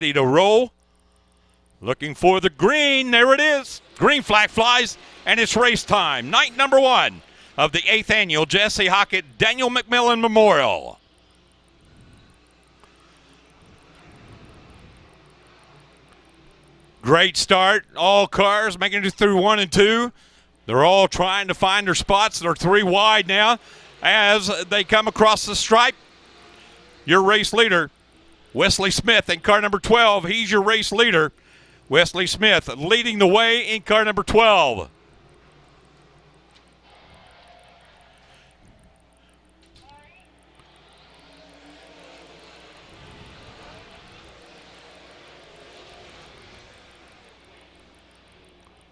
ready to roll. Looking for the green. There it is. Green flag flies, and it's race time. Night number 1 of the 8th annual Jesse Hockett Daniel McMillin Memorial. Great start. All cars making it through 1 and 2. They're all trying to find their spots. They're 3 wide now as they come across the stripe. Your race leader, Wesley Smith, in car number 12. He's your race leader. Wesley Smith leading the way in car number 12.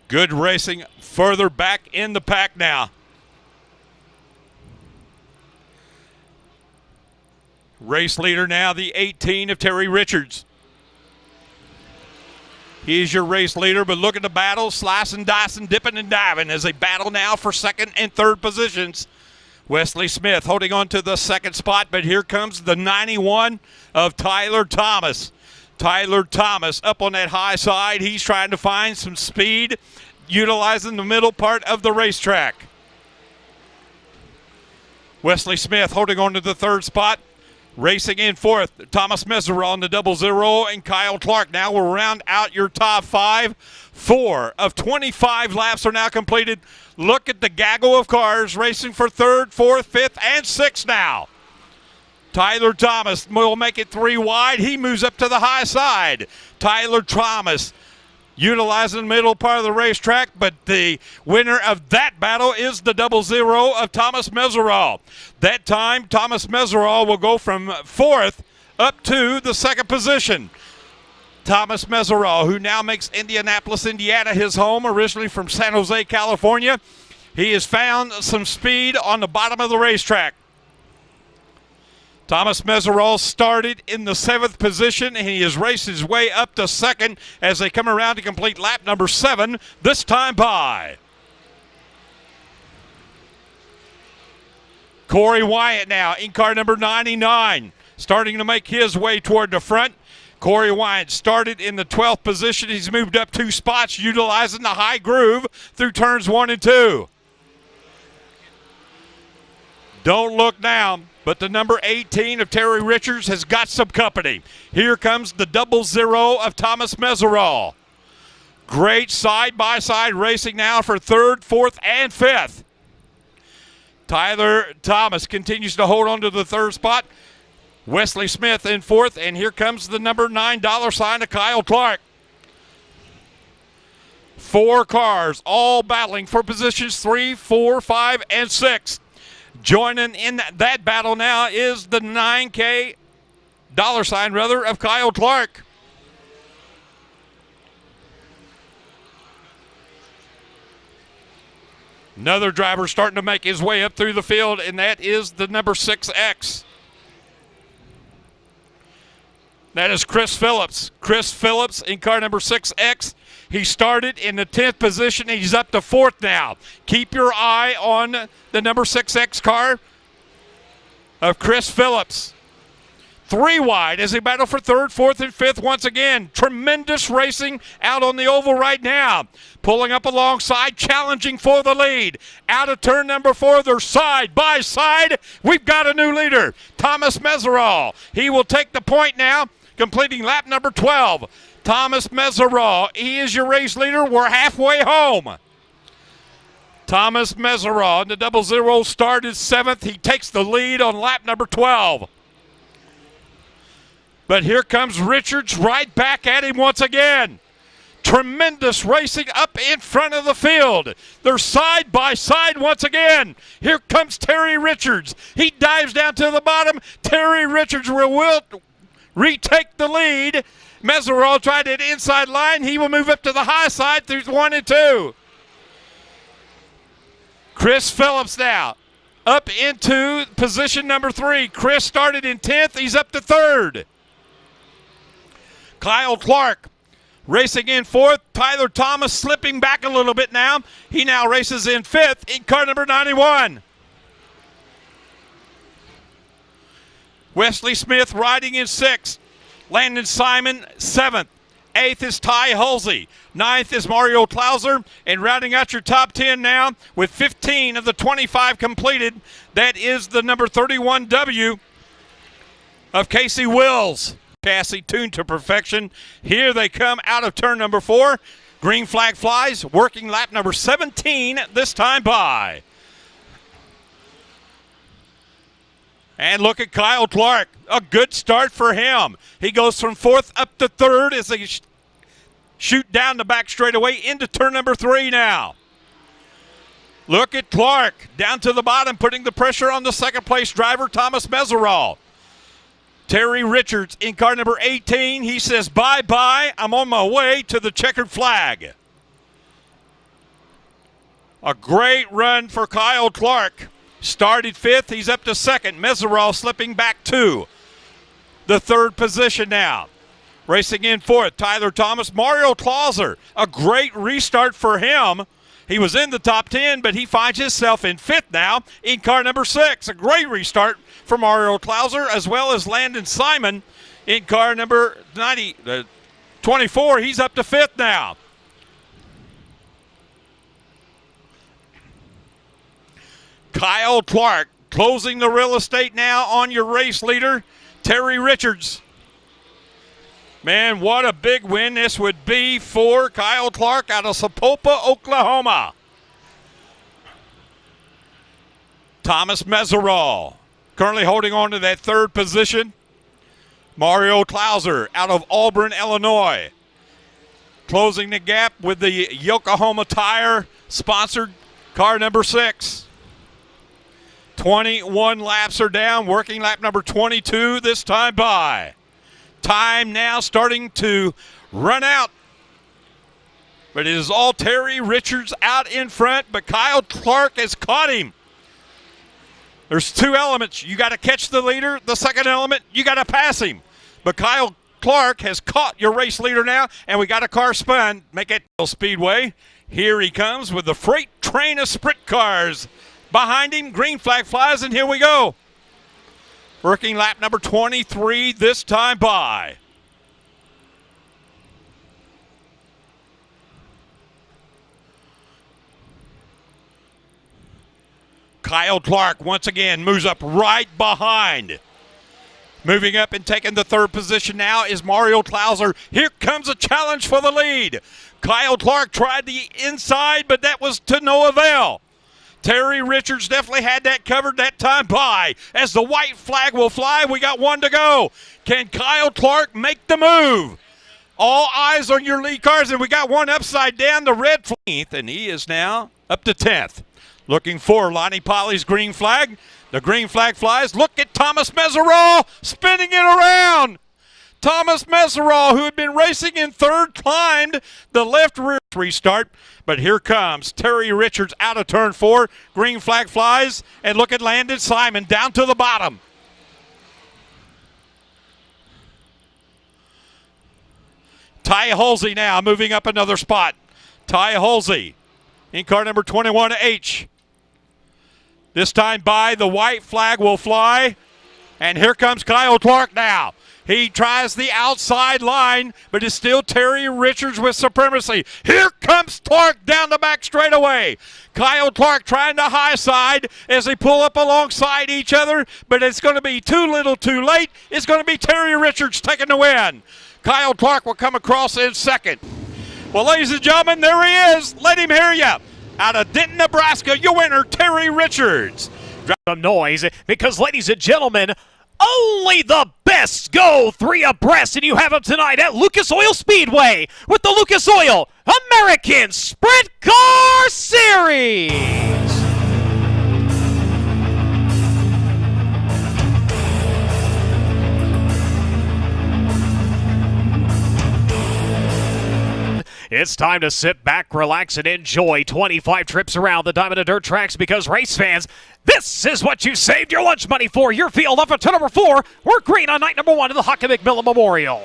Good racing further back in the pack now. Race leader now, the 18 of Terry Richards. He is your race leader, but look at the battle, slicing, dicing, dipping, and diving as they battle now for 2nd and 3rd positions. Wesley Smith holding on to the 2nd spot, but here comes the 91 of Tyler Thomas. Tyler Thomas up on that high side. He's trying to find some speed, utilizing the middle part of the racetrack. Wesley Smith holding on to the 3rd spot. Racing in 4th, Thomas Mesereau on the 00, and Kyle Clark. Now we'll round out your top 5. 4 of 25 laps are now completed. Look at the gaggle of cars racing for 3rd, 4th, 5th, and 6th now. Tyler Thomas will make it 3 wide. He moves up to the high side. Tyler Thomas utilizing the middle part of the racetrack, but the winner of that battle is the 00 of Thomas Mesereau. That time, Thomas Mesereau will go from 4th up to the 2nd position. Thomas Mesereau, who now makes Indianapolis, Indiana his home, originally from San Jose, California. He has found some speed on the bottom of the racetrack. Thomas Mesereau started in the 7th position, and he has raced his way up to 2nd as they come around to complete lap number 7, this time by Corey Wyatt now in car number 99, starting to make his way toward the front. Corey Wyatt started in the 12th position. He's moved up 2 spots, utilizing the high groove through turns 1 and 2. Don't look now, but the number 18 of Terry Richards has got some company. Here comes the 00 of Thomas Mesereau. Great side-by-side racing now for 3rd, 4th, and 5th. Tyler Thomas continues to hold on to the 3rd spot. Wesley Smith in 4th, and here comes the number $9 of Kyle Clark. 4 cars all battling for positions 3, 4, 5, and 6. Joining in that battle now is the $9K of Kyle Clark. Another driver starting to make his way up through the field, and that is the number 6X. That is Chris Phillips. Chris Phillips in car number 6X. He started in the 10th position. He's up to 4th now. Keep your eye on the number 6X car of Chris Phillips. 3 wide as they battle for 3rd, 4th, and 5th once again. Tremendous racing out on the oval right now. Pulling up alongside, challenging for the lead. Out of turn number 4, they're side by side. We've got a new leader, Thomas Mesereau. He will take the point now, completing lap number 12. Thomas Mesereau, he is your race leader. We're halfway home. Thomas Mesereau in the 00 started 7th. He takes the lead on lap number 12. But here comes Richards right back at him once again. Tremendous racing up in front of the field. They're side by side once again. Here comes Terry Richards. He dives down to the bottom. Terry Richards will retake the lead. Mesereau tried it inside line. He will move up to the high side through 1 and 2. Chris Phillips now up into position number 3. Chris started in 10th. He's up to 3rd. Kyle Clark racing in 4th. Tyler Thomas slipping back a little bit now. He now races in 5th in car number 91. Wesley Smith riding in 6th. Landon Simon, 7th. 8th is Ty Hulsey. 9th is Mario Klauser. And rounding out your top 10 now with 15 of the 25 completed, that is the number 31W of Casey Wills. Chassis tuned to perfection. Here they come out of turn number 4. Green flag flies, working lap number 17 this time by. And look at Kyle Clark. A good start for him. He goes from 4th up to 3rd as they shoot down the back straightaway into turn number 3 now. Look at Clark down to the bottom, putting the pressure on the second place driver, Thomas Mesereau. Terry Richards in car number 18. He says, bye-bye. I'm on my way to the checkered flag. A great run for Kyle Clark. Started 5th. He's up to 2nd. Mesereau slipping back to the 3rd position now. Racing in 4th, Tyler Thomas. Mario Klauser, a great restart for him. He was in the top 10, but he finds himself in 5th now in car number 6. A great restart for Mario Klauser, as well as Landon Simon in car number 24. He's up to 5th now. Kyle Clark closing the real estate now on your race leader, Terry Richards. Man, what a big win this would be for Kyle Clark out of Sapulpa, Oklahoma. Thomas Mesereau currently holding on to that 3rd position. Mario Klauser out of Auburn, Illinois. Closing the gap with the Yokohama Tire sponsored car number 6. 21 laps are down, working lap number 22 this time by. Time now starting to run out. But it is all Terry Richards out in front, but Kyle Clark has caught him. There's 2 elements. You got to catch the leader. The second element, you got to pass him. But Kyle Clark has caught your race leader now, and we got a car spun. Make it Speedway. Here he comes with the freight train of sprint cars. Behind him, green flag flies, and here we go. Working lap number 23 this time by. Kyle Clark once again moves up right behind. Moving up and taking the 3rd position now is Mario Klauser. Here comes a challenge for the lead. Kyle Clark tried the inside, but that was to no avail. Terry Richards definitely had that covered that time by. As the white flag will fly, we got 1 to go. Can Kyle Clark make the move? All eyes on your lead cars, and we got 1 upside down, the red flag, and he is now up to 10th. Looking for Lonnie Polly's green flag. The green flag flies. Look at Thomas Mesereau spinning it around. Thomas Mesereau, who had been racing in 3rd, climbed the left rear restart. But here comes Terry Richards out of turn 4. Green flag flies. And look at Landon Simon down to the bottom. Ty Hulsey now moving up another spot. Ty Hulsey in car number 21H. This time by, the white flag will fly. And here comes Kyle Clark now. He tries the outside line, but it's still Terry Richards with supremacy. Here comes Clark down the back straightaway. Kyle Clark trying to high side as they pull up alongside each other, but it's going to be too little too late. It's going to be Terry Richards taking the win. Kyle Clark will come across in 2nd. Well, ladies and gentlemen, there he is. Let him hear you. Out of Denton, Nebraska, your winner, Terry Richards. Drop some noise because, ladies and gentlemen, only the best go 3 abreast, and you have them tonight at Lucas Oil Speedway with the Lucas Oil American Sprint Car Series. It's time to sit back, relax, and enjoy 25 trips around the Diamond and Dirt tracks because, race fans, this is what you saved your lunch money for. Your field up at turn number 4. We're green on night number 1 of the Hockett McMillin Memorial.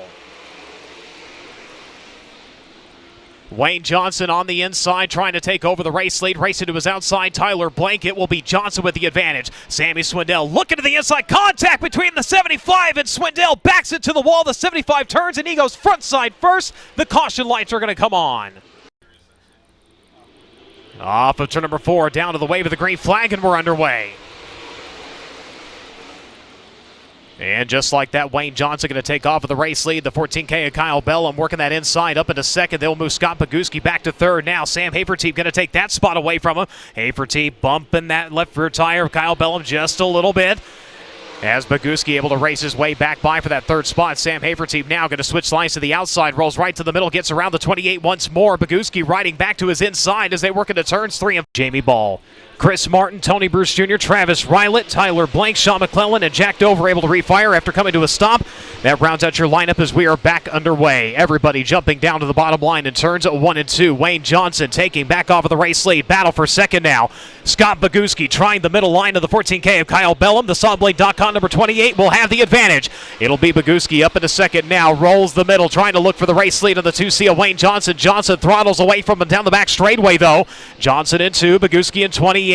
Wayne Johnson on the inside trying to take over the race lead. Racing to his outside, Tyler Blank. It will be Johnson with the advantage. Sammy Swindell looking to the inside. Contact between the 75 and Swindell. Backs it to the wall. The 75 turns and he goes front side first. The caution lights are going to come on. Off of turn number 4, down to the wave of the green flag, and we're underway. And just like that, Wayne Johnson going to take off with the race lead. The 14K of Kyle Bellum working that inside up into second. They'll move Scott Boguski back to third. Now Sam Haferteep going to take that spot away from him. Haferteep bumping that left rear tire of Kyle Bellum just a little bit. As Boguski able to race his way back by for that third spot. Sam Haferteep now going to switch lines to the outside, rolls right to the middle, gets around the 28 once more. Boguski riding back to his inside as they work into turns 3 and Jamie Ball. Chris Martin, Tony Bruce Jr., Travis Rylett, Tyler Blank, Sean McMillin, and Jack Dover able to refire after coming to a stop. That rounds out your lineup as we are back underway. Everybody jumping down to the bottom line in turns 1 and 2. Wayne Johnson taking back off of the race lead. Battle for second now. Scott Boguski trying the middle line of the 14K of Kyle Bellum. The Sawblade.com number 28 will have the advantage. It'll be Boguski up into second now. Rolls the middle, trying to look for the race lead on the 2C of Wayne Johnson. Johnson throttles away from him down the back straightaway, though. Johnson in 2, Boguski in 28.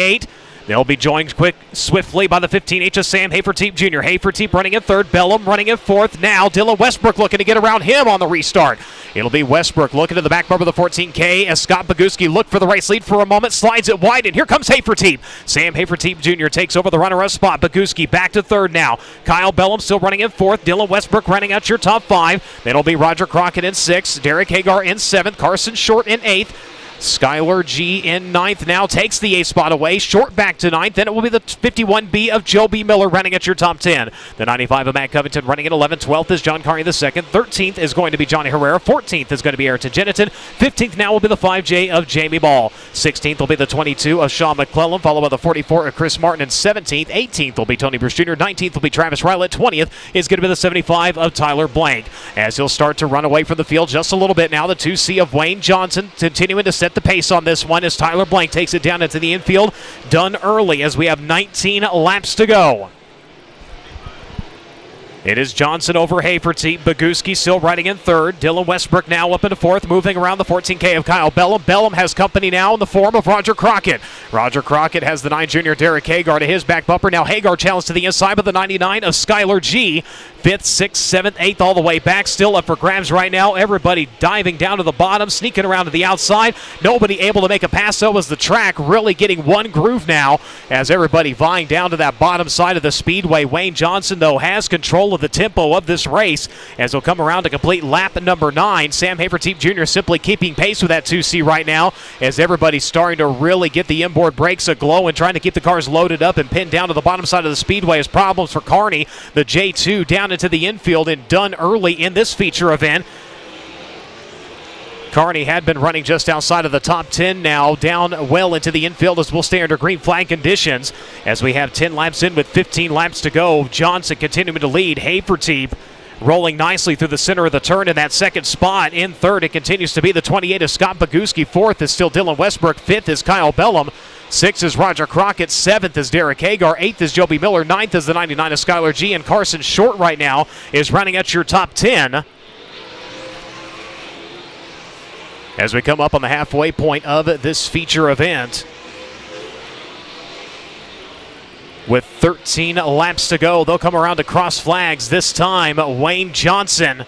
They'll be joined swiftly by the 15H of Sam Haferteep Jr. Haferteep running in third, Bellum running in fourth. Now Dylan Westbrook looking to get around him on the restart. It'll be Westbrook looking to the back bumper of the 14K as Scott Boguski looked for the race lead for a moment, slides it wide, and here comes Haferteep. Sam Haferteep Jr. takes over the runner-up spot. Boguski back to third now. Kyle Bellum still running in fourth. Dylan Westbrook running out your top 5. Then it'll be Roger Crockett in 6th, Derek Hagar in 7th, Carson Short in 8th. Skylar G in 9th now takes the 8th spot away. Short back to 9th. Then it will be the 51B of Joe B. Miller running at your top 10. The 95 of Matt Covington running at 11th. 12th is John Carney II. 13th is going to be Johnny Herrera. 14th is going to be Ayrton Jennington. 15th now will be the 5J of Jamie Ball. 16th will be the 22 of Sean McClellan, followed by the 44 of Chris Martin. And 17th, 18th will be Tony Bruce Jr. 19th will be Travis Rylett. 20th is going to be the 75 of Tyler Blank. As he'll start to run away from the field just a little bit now. The 2C of Wayne Johnson continuing to set the pace on this one as Tyler Blank takes it down into the infield. Done early as we have 19 laps to go. It is Johnson over Haferteep. Boguski still riding in third. Dylan Westbrook now up into fourth, moving around the 14K of Kyle Bellum. Bellum has company now in the form of Roger Crockett. Roger Crockett has the 9 junior Derek Hagar to his back bumper. Now Hagar challenged to the inside of the 99 of Skylar G. 5th, 6th, 7th, 8th, all the way back. Still up for grabs right now. Everybody diving down to the bottom, sneaking around to the outside. Nobody able to make a pass, though, as the track really getting one groove now as everybody vying down to that bottom side of the speedway. Wayne Johnson, though, has control of the tempo of this race as he'll come around to complete lap number 9. Sam Haferteep Jr. simply keeping pace with that 2C right now as everybody's starting to really get the inboard brakes aglow and trying to keep the cars loaded up and pinned down to the bottom side of the speedway as problems for Carney. The J2 down into the infield and done early in this feature event. Carney had been running just outside of the top 10 now, down well into the infield as we'll stay under green flag conditions as we have 10 laps in with 15 laps to go. Johnson continuing to lead. Haferteep rolling nicely through the center of the turn in that second spot. In third, it continues to be the 28 of Scott Boguski. 4th is still Dylan Westbrook. 5th is Kyle Bellum. 6th is Roger Crockett. 7th is Derek Hagar. 8th is Joby Miller. 9th is the 99 of Skylar G. And Carson Short right now is running at your top 10. As we come up on the halfway point of this feature event. With 13 laps to go, they'll come around to cross flags. This time, Wayne Johnson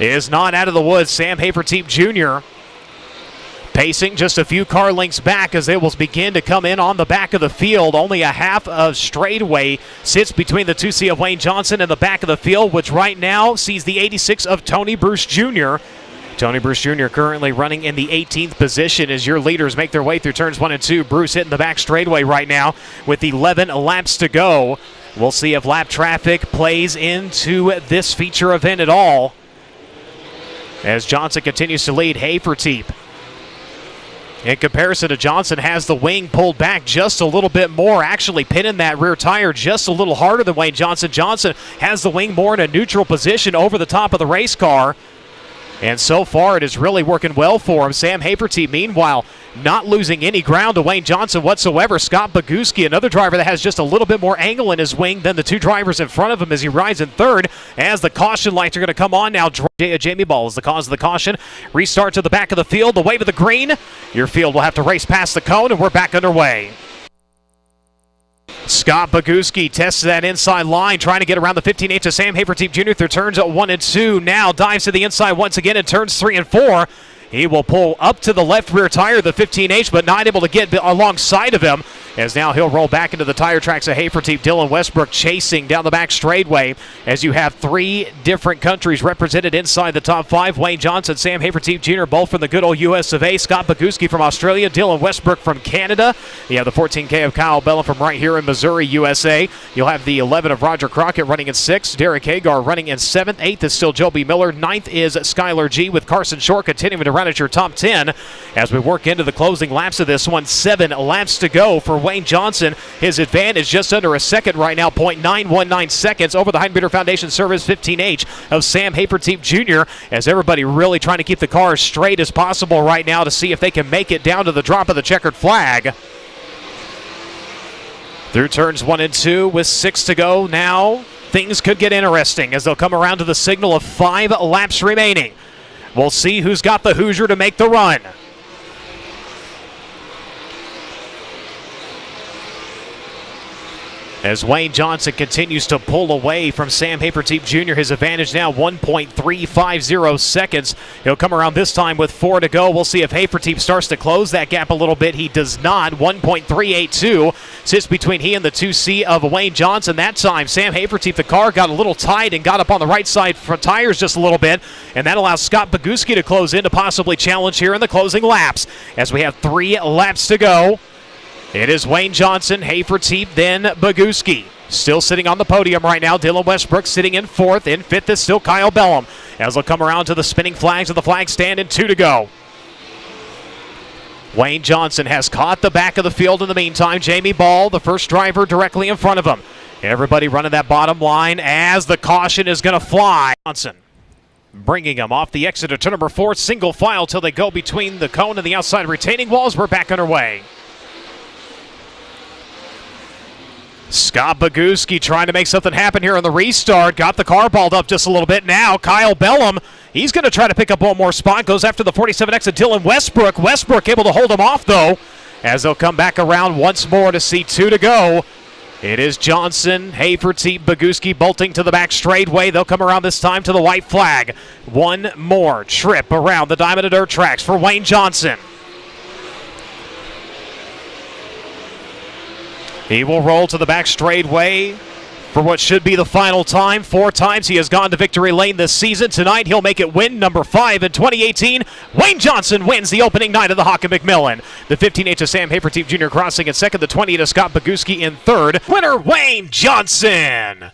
is not out of the woods. Sam Haferteep Jr. pacing just a few car lengths back as they will begin to come in on the back of the field. Only a half of straightaway sits between the 2C of Wayne Johnson and the back of the field, which right now sees the 86 of Tony Bruce Jr. Tony Bruce Jr. currently running in the 18th position as your leaders make their way through turns 1 and 2. Bruce hitting the back straightaway right now with 11 laps to go. We'll see if lap traffic plays into this feature event at all as Johnson continues to lead. Haferteep, in comparison to Johnson, has the wing pulled back just a little bit more, actually pinning that rear tire just a little harder than Wayne Johnson. Johnson has the wing more in a neutral position over the top of the race car. And so far, it is really working well for him. Sam Haferteep, meanwhile, not losing any ground to Wayne Johnson whatsoever. Scott Boguski, another driver that has just a little bit more angle in his wing than the two drivers in front of him as he rides in third. As the caution lights are going to come on now, Jamie Ball is the cause of the caution. Restart to the back of the field, the wave of the green. Your field will have to race past the cone, and we're back underway. Scott Boguski tests that inside line, trying to get around the 15H of Sam Hafertepe Jr. through turns 1 and 2. Now dives to the inside once again in turns 3 and 4. He will pull up to the left rear tire of the 15H, but not able to get alongside of him, as now he'll roll back into the tire tracks of Hafertepe. Dylan Westbrook chasing down the back straightaway as you have three different countries represented inside the top five. Wayne Johnson, Sam Hafertepe Jr., both from the good old US of A. Scott Boguski from Australia, Dylan Westbrook from Canada. You have the 14K of Kyle Bella from right here in Missouri, USA. You'll have the 11 of Roger Crockett running in 6th. Derek Hagar running in 7th. 8th is still Joby Miller. 9th is Skylar G with Carson Shore continuing to run at your top 10 as we work into the closing laps of this one. 7 laps to go for Wayne Johnson. His advantage just under a second right now, 0.919 seconds over the Heidenbitter Foundation Service 15H of Sam Hafertepe Jr. as everybody really trying to keep the car as straight as possible right now to see if they can make it down to the drop of the checkered flag. Through turns 1 and 2 with 6 to go now, things could get interesting as they'll come around to the signal of 5 laps remaining. We'll see who's got the Hoosier to make the run. As Wayne Johnson continues to pull away from Sam Hafertepe Jr., his advantage now 1.350 seconds. He'll come around this time with 4 to go. We'll see if Hafertepe starts to close that gap a little bit. He does not. 1.382 sits between he and the 2C of Wayne Johnson. That time, Sam Hafertepe, the car got a little tight and got up on the right side for tires just a little bit, and that allows Scott Boguski to close in to possibly challenge here in the closing laps. As we have 3 laps to go, it is Wayne Johnson, Hafertepe, then Boguski. Still sitting on the podium right now. Dylan Westbrook sitting in 4th. In 5th is still Kyle Bellum. As they'll come around to the spinning flags of the flag stand and 2 to go. Wayne Johnson has caught the back of the field in the meantime. Jamie Ball, the first driver, directly in front of him. Everybody running that bottom line as the caution is going to fly. Johnson bringing him off the exit of turn number 4, single file till they go between the cone and the outside retaining walls. We're back underway. Scott Boguski trying to make something happen here on the restart. Got the car balled up just a little bit. Now Kyle Bellum, he's going to try to pick up one more spot. Goes after the 47X of Dylan Westbrook. Westbrook able to hold him off, though, as they'll come back around once more to see 2 to go. It is Johnson, Hafertepe, Boguski bolting to the back straightaway. They'll come around this time to the white flag. One more trip around the Diamond and Dirt tracks for Wayne Johnson. He will roll to the back straightaway for what should be the final time. 4 times he has gone to victory lane this season. Tonight he'll make it win number 5 in 2018. Wayne Johnson wins the opening night of the Hockett McMillin. The 15H of Sam Hafertepe Jr. crossing in 2nd. The 20 to Scott Boguski in 3rd. Winner Wayne Johnson.